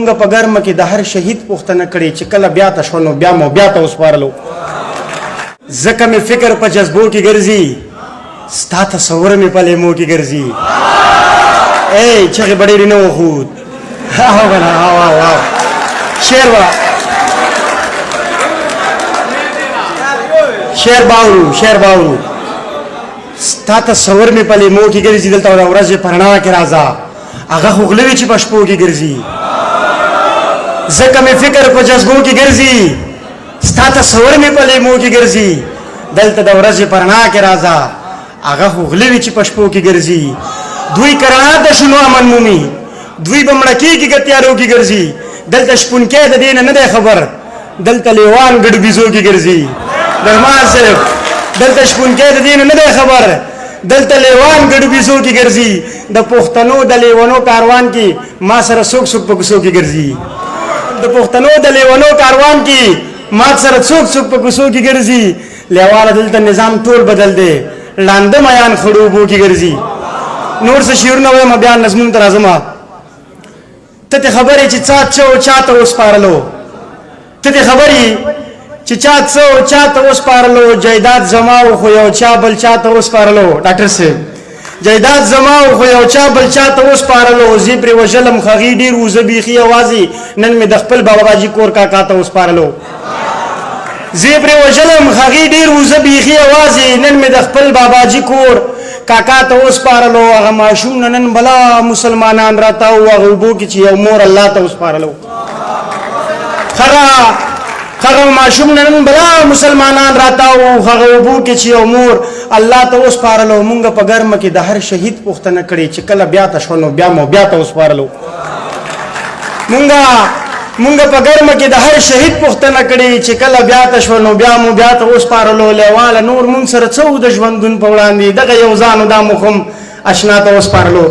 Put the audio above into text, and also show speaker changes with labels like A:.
A: مونږ په ګرمه کې د هر شهید پوښتنه کړې چې کله بیا ته شو نو بیا مو بیا ته وسپارلو ځکه مې فکر په جذبو کې ګرځي ستا تصور مې په لیمو کې ګرځي ای چغې به ډېرې نه وخود شعر باورو ستا تصور مې په لیمو کې ګرځي دلته د ورځې په رڼا کې راځه هغه خو غله وي چې په شپو کې ګرځي ځکه مې فکر په جذبو کې ګرځي ستا تصور مې په لیمو کې ګرځي دلته د ورځې په رڼا کې راځه هغه خو غله وي چې په شپو کې ګرځي دوی کرنا د شنو امن مومي دوی به مړه کېږي که تیارو کې ګرځي دلته شپونکی د دې نه دی خبر دلته لیوان ګډ بیزو کې ګرځي رحمان صاحب دلته شپونکی د دې نه دی خبر دلته لیوان ګډ بیزو کې ګرځي د پښتنو د لیوانو کاروان کې ما سره څوک څوک په کوڅو کې ګرځي د پښتنو د لیوانو کاروان کې ما سره څوک څوک په کوڅو کې ګرځي لیواله دلته نظام ټول بدل دی لاندې میان خړوبو کې ګرځي نور څه شعرونه وایم بیا نظمونو ته راځم ته ته خبرې چې چاته وسپارلو ته ته خبرې چې چاته وسپارلو جایداد زما خو یو چا بل چاته وسپارلو ډاکټر صاحب جایداد زما خو یو چا بل چاته وسپارلو زی پر وجلم خغی ډیر وزه بیخي اوازي نن مې د خپل بابا باجی کور کاکا ته وسپارلو زی پر وجلم خغی ډیر وزه بیخي اوازي نن مې د خپل بابا باجی کور کاکا ته وسپارلو هغه ماشوم نن بلا مسلمانان راته او هغه بو کې چې یو مور الله ته وسپارلو هغه ماشوم نن بلا مسلمانان راته او هغه بو کې چې یو مور الله ته وسپارلو مونږ په ګرمه کې د هر شهید پوښتنه کړې چې کله بیا ته شو نو بیا مو بیا ته وسپارلو مونږ په ګرمه کې د هر شهید پوښتنه کړې چې کله بیا ته شو نو بیا مو بیا ته وسپارلو لیواله نور مونږ سره څه د ژوندون په وړاندې دغه یو ځانو دا مخم اشنا ته وسپارلو